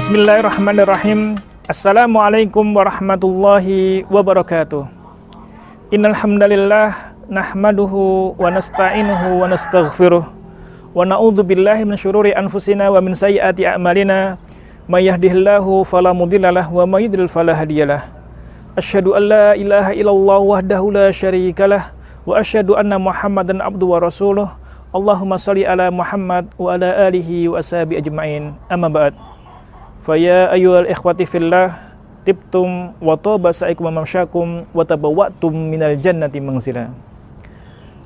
Bismillahirrahmanirrahim. Assalamualaikum warahmatullahi wabarakatuh. Innal hamdalillah nahmaduhu wa nasta'inuhu wa nastaghfiruh wa na'udzu billahi min syururi anfusina wa min sayyiati a'malina may yahdihillahu fala mudhillalah wa may yudhlil fala hadiyalah. Asyhadu an la ilaha illallah wahdahu la syarikalah wa asyhadu anna Muhammadan abduhu wa rasuluh. Allahumma shalli ala Muhammad wa ala alihi wa ashabi ajmain. Amma ba'd. Faya ayyuhal ikhwati fillah, tibtum wa taba sa'ikum mamsyakum wa tabawwa'tum minal jannati manzila.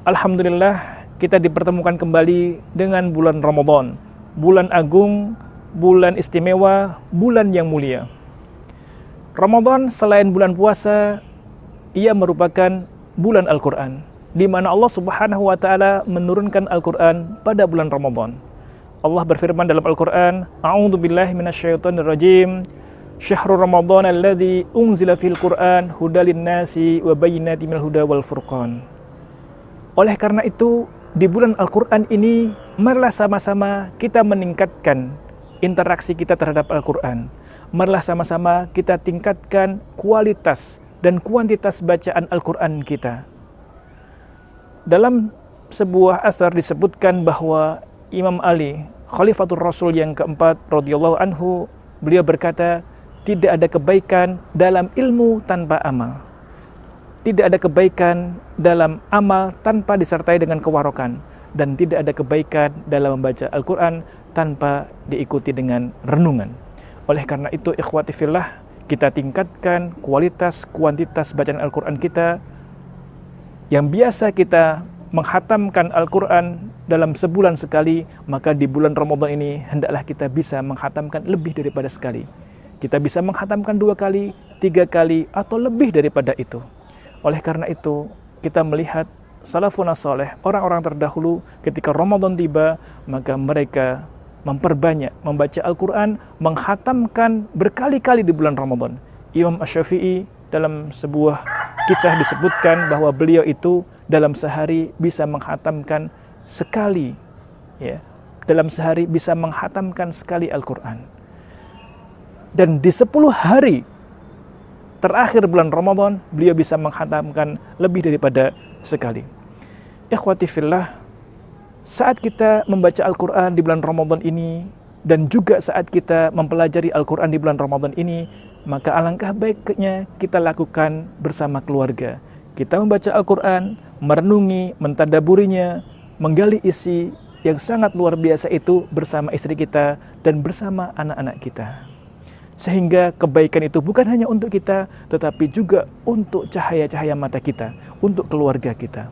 Alhamdulillah, kita dipertemukan kembali dengan bulan Ramadan, bulan agung, bulan istimewa, bulan yang mulia. Ramadan selain bulan puasa, ia merupakan bulan Al-Qur'an, di mana Allah Subhanahu wa taala menurunkan Al-Qur'an pada bulan Ramadan. Allah berfirman dalam Al-Qur'an, A'udzu billahi minasyaitonir rajim. Syahrul Ramadan alladzi unzila fil Qur'an hudal linnasi wa bayyinatin minal huda wal furqan. Oleh karena itu, di bulan Al-Qur'an ini marilah sama-sama kita meningkatkan interaksi kita terhadap Al-Qur'an. Marilah sama-sama kita tingkatkan kualitas dan kuantitas bacaan Al-Qur'an kita. Dalam sebuah atsar disebutkan bahwa Imam Ali, Khalifatul Rasul yang keempat radhiyallahu anhu, beliau berkata, tidak ada kebaikan dalam ilmu tanpa amal. Tidak ada kebaikan dalam amal tanpa disertai dengan kewarokan. Dan tidak ada kebaikan dalam membaca Al-Quran tanpa diikuti dengan renungan. Oleh karena itu, ikhwati fillah, kita tingkatkan kualitas, kuantitas bacaan Al-Quran kita. Yang biasa kita menghatamkan Al-Quran dalam sebulan sekali, maka di bulan Ramadan ini hendaklah kita bisa menghatamkan lebih daripada sekali. Kita bisa menghatamkan 2 kali, 3 kali, atau lebih daripada itu. Oleh karena itu, kita melihat salafun saleh, orang-orang terdahulu, ketika Ramadan tiba, maka mereka memperbanyak membaca Al-Quran, menghatamkan berkali-kali di bulan Ramadan. Imam Asy-Syafi'i dalam sebuah kisah disebutkan bahwa beliau itu dalam sehari bisa menghatamkan sekali, ya, dalam sehari bisa menghatamkan sekali Al-Quran. Dan di 10 hari terakhir bulan Ramadan, beliau bisa menghatamkan lebih daripada sekali. Ikhwati fillah, saat kita membaca Al-Quran di bulan Ramadan ini, dan juga saat kita mempelajari Al-Quran di bulan Ramadan ini, maka alangkah baiknya kita lakukan bersama keluarga. Kita membaca Al-Quran, merenungi, mentadaburinya, menggali isi yang sangat luar biasa itu bersama istri kita dan bersama anak-anak kita. Sehingga kebaikan itu bukan hanya untuk kita, tetapi juga untuk cahaya-cahaya mata kita, untuk keluarga kita.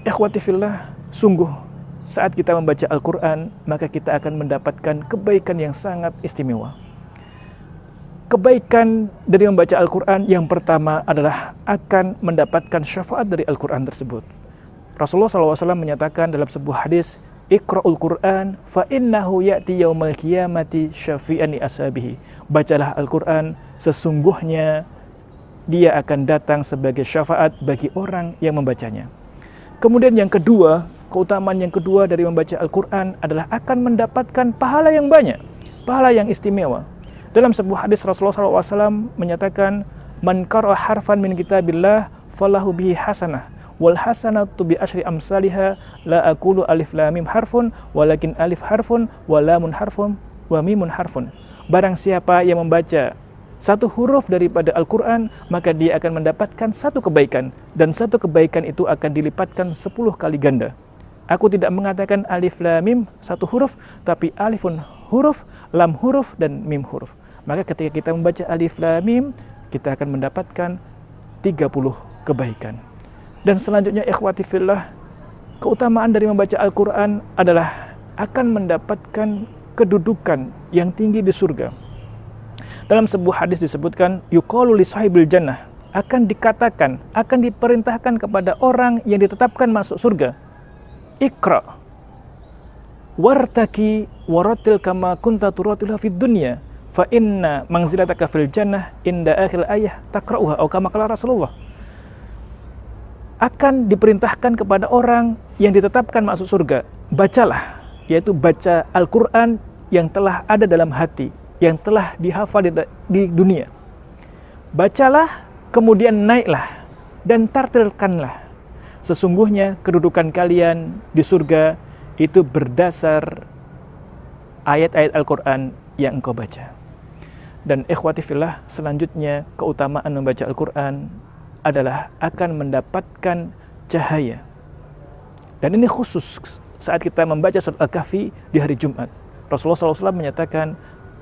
Ikhwati fillah, sungguh saat kita membaca Al-Quran, maka kita akan mendapatkan kebaikan yang sangat istimewa. Kebaikan dari membaca Al-Quran yang pertama adalah akan mendapatkan syafaat dari Al-Quran tersebut. Rasulullah SAW menyatakan dalam sebuah hadis, Iqra'ul Quran fa innahu ya'ti yaumal qiyamati syafi'an li ashabihi. Bacalah Al-Quran, sesungguhnya dia akan datang sebagai syafaat bagi orang yang membacanya. Kemudian yang kedua, keutamaan yang kedua dari membaca Al-Quran adalah akan mendapatkan pahala yang banyak, pahala yang istimewa. Dalam sebuah hadis Rasulullah SAW menyatakan, Man qara'a harfan min kitabillah falahu bihi hasanah wal hasanatu bi asyri amsalihha la aqulu alif lam mim harfun walakin alif harfun wa lamun harfun wa mimun harfun. Barang siapa yang membaca satu huruf daripada Al-Quran, maka dia akan mendapatkan satu kebaikan, dan satu kebaikan itu akan dilipatkan 10 kali ganda. Aku tidak mengatakan alif lam mim satu huruf, tapi alifun huruf, lam huruf, dan mim huruf. Maka ketika kita membaca alif lam mim, kita akan mendapatkan 30 kebaikan. Dan selanjutnya ikhwati fillah, keutamaan dari membaca Al-Quran adalah akan mendapatkan kedudukan yang tinggi di surga. Dalam sebuah hadis disebutkan, yuqalu li sahibil jannah, akan dikatakan, akan diperintahkan kepada orang yang ditetapkan masuk surga, Iqra wartaki waratil kama kunta turatilha fid dunya fa inna manzilataka fil jannah inda akhir ayah taqra'uha atau kama qala Rasulullah. Akan diperintahkan kepada orang yang ditetapkan masuk surga, bacalah, yaitu baca Al-Quran yang telah ada dalam hati, yang telah dihafal di dunia. Bacalah, kemudian naiklah dan tartilkanlah. Sesungguhnya kedudukan kalian di surga itu berdasar ayat-ayat Al-Quran yang engkau baca. Dan ikhwati fillah, selanjutnya keutamaan membaca Al-Quran adalah akan mendapatkan cahaya. Dan ini khusus saat kita membaca surat Al-Kahfi di hari Jumat. Rasulullah SAW menyatakan,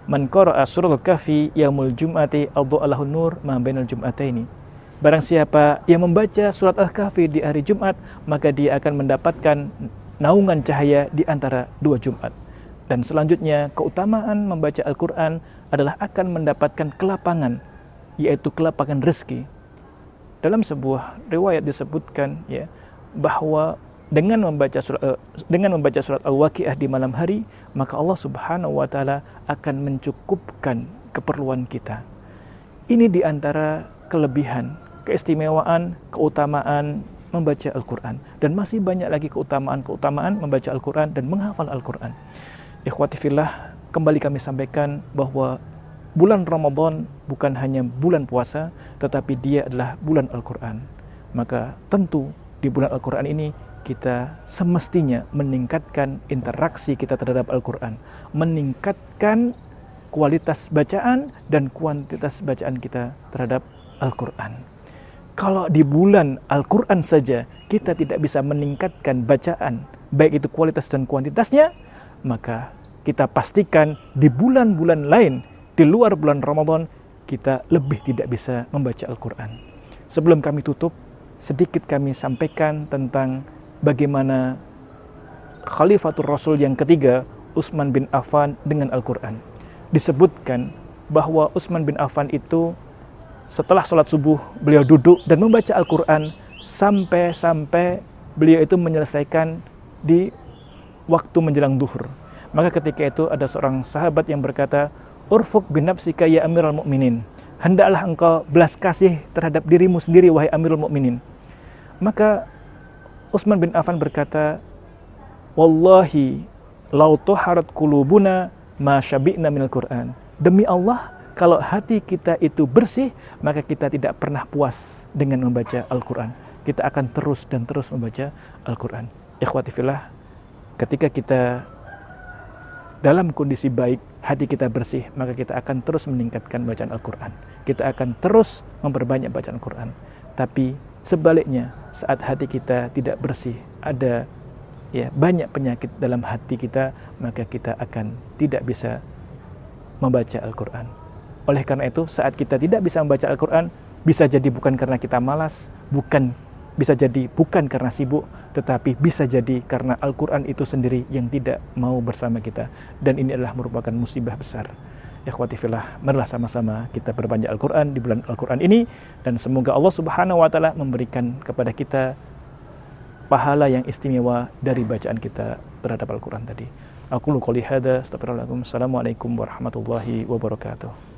"Man qara'a surat Al-Kahfi yaumul jum'ati adha'a lahu nur ma bainal jum'ataini." Barang siapa yang membaca surat Al-Kahfi di hari Jumat, maka dia akan mendapatkan naungan cahaya di antara dua Jumat. Dan selanjutnya keutamaan membaca Al-Quran adalah akan mendapatkan kelapangan, yaitu kelapangan rezeki. Dalam sebuah riwayat disebutkan ya bahwa dengan membaca surat Al-Waqiah di malam hari, maka Allah Subhanahu wa taala akan mencukupkan keperluan kita. Ini di antara kelebihan, keistimewaan, keutamaan membaca Al-Quran. Dan masih banyak lagi keutamaan membaca Al-Quran dan menghafal Al-Quran. Ikhwati fillah, kembali kami sampaikan bahwa bulan Ramadan bukan hanya bulan puasa, tetapi dia adalah bulan Al-Quran. Maka tentu di bulan Al-Quran ini kita semestinya meningkatkan interaksi kita terhadap Al-Quran, meningkatkan kualitas bacaan dan kuantitas bacaan kita terhadap Al-Quran. Kalau di bulan Al-Quran saja kita tidak bisa meningkatkan bacaan, baik itu kualitas dan kuantitasnya, maka kita pastikan di bulan-bulan lain di luar bulan Ramadan kita lebih tidak bisa membaca Al-Quran. Sebelum kami tutup, sedikit kami sampaikan tentang bagaimana Khalifatul Rasul yang ketiga, Utsman bin Affan, dengan Al-Quran. Disebutkan bahwa Utsman bin Affan itu setelah sholat subuh beliau duduk dan membaca Al-Quran sampai beliau itu menyelesaikan di waktu menjelang duhur. Maka ketika itu ada seorang sahabat yang berkata, "Urfuk bin nafsika ya Amirul Mukminin." Hendaklah engkau belas kasih terhadap dirimu sendiri wahai Amirul Mukminin. Maka Utsman bin Affan berkata, "Wallahi lau tuharat qulubuna ma syabi'na minal Qur'an." Demi Allah, kalau hati kita itu bersih, maka kita tidak pernah puas dengan membaca Al-Quran. Kita akan terus dan terus membaca Al-Quran. Ikhwati fillah, ketika kita dalam kondisi baik, hati kita bersih, maka kita akan terus meningkatkan bacaan Al-Quran. Kita akan terus memperbanyak bacaan Al-Quran. Tapi sebaliknya, saat hati kita tidak bersih, ada banyak penyakit dalam hati kita, maka kita akan tidak bisa membaca Al-Quran. Oleh karena itu, saat kita tidak bisa membaca Al-Quran, bisa jadi bukan karena kita malas, bisa jadi bukan karena sibuk, tetapi bisa jadi karena Al-Quran itu sendiri yang tidak mau bersama kita. Dan ini adalah merupakan musibah besar. Ikhwati fillah, marilah sama-sama kita perbanyak Al-Quran di bulan Al-Quran ini, dan semoga Allah Subhanahu wa taala memberikan kepada kita pahala yang istimewa dari bacaan kita terhadap Al-Quran tadi. Aqulu qouli hadza, astaghfirullahaladzim. Assalamualaikum warahmatullahi wabarakatuh.